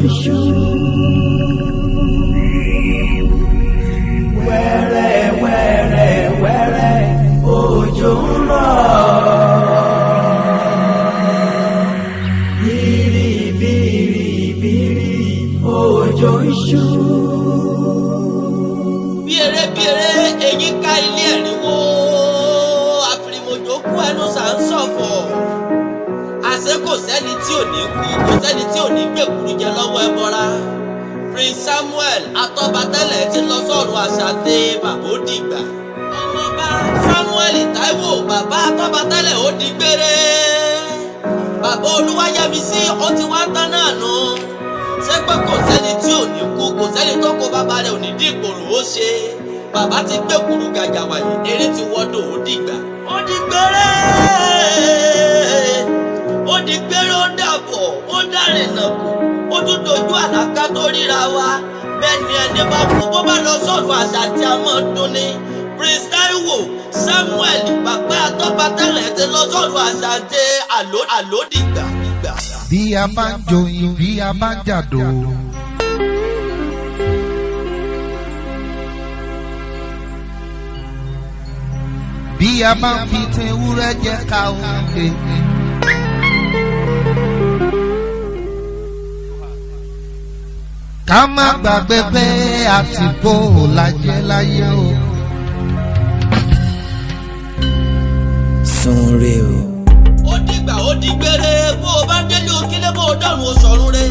ń ṣú. Wẹ́rẹ́ wẹ́rẹ́ wẹ́rẹ́ òjò ń rọ̀. Bìrì bìrì bìrì òjò ń ṣú. Bí eré èyí ká ilé ẹ̀rínwó àfìrìmọ̀jò kú ẹnu sà ń ṣọ̀fọ̀. Àṣé kò sẹ́ni tí ò ní kú, kò sẹ́ni tí ò ní gbèkúrú jẹ lọ́wọ́ ẹbọra. Prince Samuel Atọ́batẹ́lẹ̀ ti lọ sọ́run àṣàdé bàbá ó dìgbà. Ọmọọba Samuel Táíwò bàbá Atọ́batẹ́lẹ̀ ó di gbére. Bàbá Olúwayẹmisí ó ti wá tán náà nù. Ṣé pé kò sẹ́ni tí ò ní kú, kò sẹ́ni tó kó bàbá rẹ̀ ò ní dín ìgboro ó ṣe. Bàbá ti gbèkúrú gàjà wàyí, eré ti wọ́dọ̀ ó dìgbà. Ó di gbére. Ó di gbére ó dàbọ̀, ó dárìnà kù. Ó tún dojú àlàkà tó ríra wa. Bẹ́ẹ̀ ni ẹni bá kú bó bá lọ sọ́run àṣà tí a mọ̀ dún ní. Prince Táíwò Samuel bàbá Atọ́batẹ́lẹ̀ ti lọ sọ́run àṣà tí àlódìgbà. Bí a bá ń joyin, bí a bá ń jàdó. Bí a bá ń fi tin ewúrẹ́ jẹ ká òkè. Ká má gbàgbé pé àtìpó lajẹ́ láyé o. Sunre o. Ó dìgbà ó di gbére bó o bá délé òkílé bó o dọ̀rùn o sọ̀run re.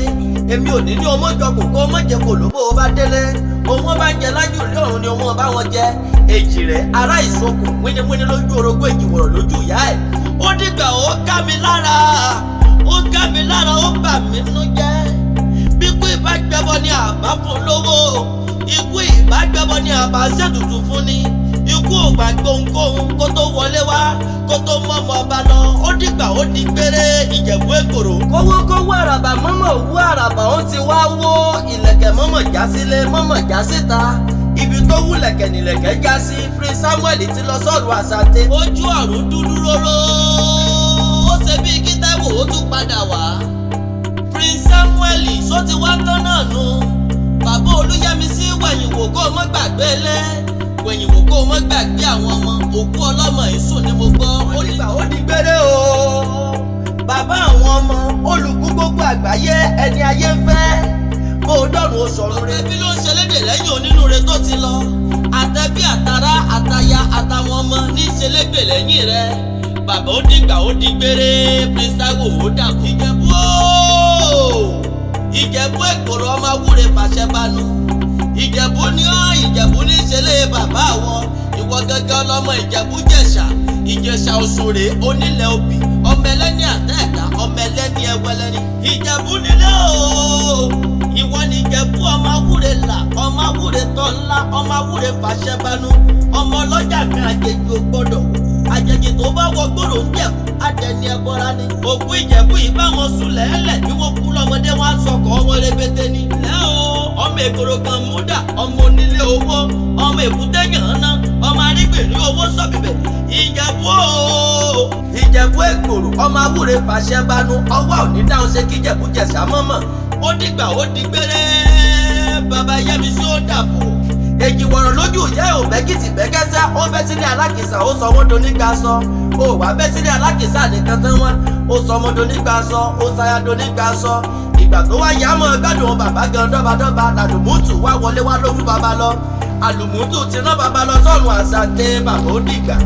Èmi ò ní ní ọmọ jọ kòkó ọmọ jẹ kòló bó o bá délé. Òun bá ń jẹ lájú ilé ọ̀run ni ọmọ bá wọn jẹ. Èjì rẹ̀ ará ìsokùn wíníwíní lójú orogún èjìwọ̀rọ̀ lójú ìyá ẹ̀. Ó dìgbà ó ká mi lára, ó ká mi lára ó bà mí nú jẹ́. Bí ikú ìbá gbẹbọ ni àbá fún lówó, ikú ìbá gbẹbọ ni àbá ṣètùtù fún ni. Ikú ò gbà gbohùngbohùn kó tó wọlé wá, kó tó mọ́mọ́ ọba lọ. Ó dìgbà ó di gbére Ìjẹ̀bú Èkòrò. Kówó àràbà mọ́mọ́ wú àràbà ó ti wá wó. Ìlẹ̀kẹ̀ mọ́mọ́ já sílé mọ́mọ́ já síta. Ibi tó wú lẹ̀kẹ̀ nílẹ̀kẹ̀ já sí. Prince Samuel ti lọ sọ́run àṣàdé. Ojú ọ̀run dúdú róró. Ó ṣe bí kí Táíwò ó tún padà wá. Prince Samuel só ti wá tán náà nù. Bàbá Olúyẹmisí wẹ̀yìn wò kó mọ́ gbàgbé lé. Wẹ̀yìn wò kó mọ́ gbàgbé àwọn ọmọ. Òkú ọlọ́mọ ìsùn ni mo gbọ́. Ó dìgbà ó di gbére o. Bàbá àwọn ọmọ olùkú gbogbo àgbáyé ẹni ayé ń fẹ́. Bó o dọ̀rùn o sọ̀rọ̀ rẹ. Ẹbí ló ń ṣẹlẹ́dẹ̀ lẹ́yìn onínúure tó ti lọ. Àtẹ̀bí àtará àtaya àtàwọn ọmọ ní ṣẹlẹ́gbẹ̀ lẹ́yìn rẹ. Bàbá ó dìgbà ó di gbére Prince Táíwò ó dàkú. Ìjẹ̀bú ooo. Ìjẹ̀bú Èkòrò ọmọ awúre fàṣẹ banu. Ìjẹ̀bú ni ọ́ Ìjẹ̀bú ní ṣẹlẹ̀ bàbá wọn. Ìwọ gángan lọmọ Ìjẹ̀bú Jẹ̀ṣà. Ìjẹ̀ṣà Òṣòrè onílẹ̀ obì. Ọmọ ẹlẹ́ni àtẹ́ẹ̀ká ọmọ ẹlẹ́ni ẹwẹlẹ́ni. Ìjẹ̀bú nílé ooo. Ìwọ ni Ìjẹ̀bú ọmọ awúre là, ọmọ awúre tọ́ ńlá, ọmọ awúre fàṣẹ banu. Ọmọ ọlọ́jà kan àjèjì ò gbọ́dọ̀ wò. Àjèjì tó bá wọ gbòòrò ń jẹ̀bú adẹni ẹbọra ni. Òkú Ìjẹ̀bú yìí bá wọn sùn lẹ́ẹ̀lẹ̀ bí wọ́n kú lọ́mọdé wọn á sọkọ̀ ọmọ rẹpẹtẹ ni. Lẹ́ o ọmọ Èkòrò kan múdà ọmọ onílé owó ọmọ èkúté yànnà ọmọ arígbèrè owó sọ̀bìbẹ̀. Ìjẹ̀bú ooo Ìjẹ̀bú Èkòrò ọmọ awúre fàṣẹ banu. Ọwọ́ òní dáhùn ṣe kí Ìjẹ̀bú Jẹ̀ṣà mọ́mọ́. Ó dìgbà ó di gbére bàbá Yẹmisí ó dàbò. Èjìwọ̀rọ̀ lójú ìyá ò bẹ́kìtì bẹ́kẹ́sẹ́. Ó bẹ́ sílé alákìsà ó sọ wọ́n donígbà sọ. Ó wá bẹ́ sílé alákìsà nìkan tán wọ́n. Ó sọ ọmọ donígbà sọ, ó sáyà donígbà sọ. Ìgbà tó wá yá mọ́ gbádùn bàbá gan dọ́badọ́ba làlùmútù wá wọlé wá lójú bàbá lọ. Àlùmútù ti rán bàbá lọ sọ́run àṣàdé bàbá ó dìgbà.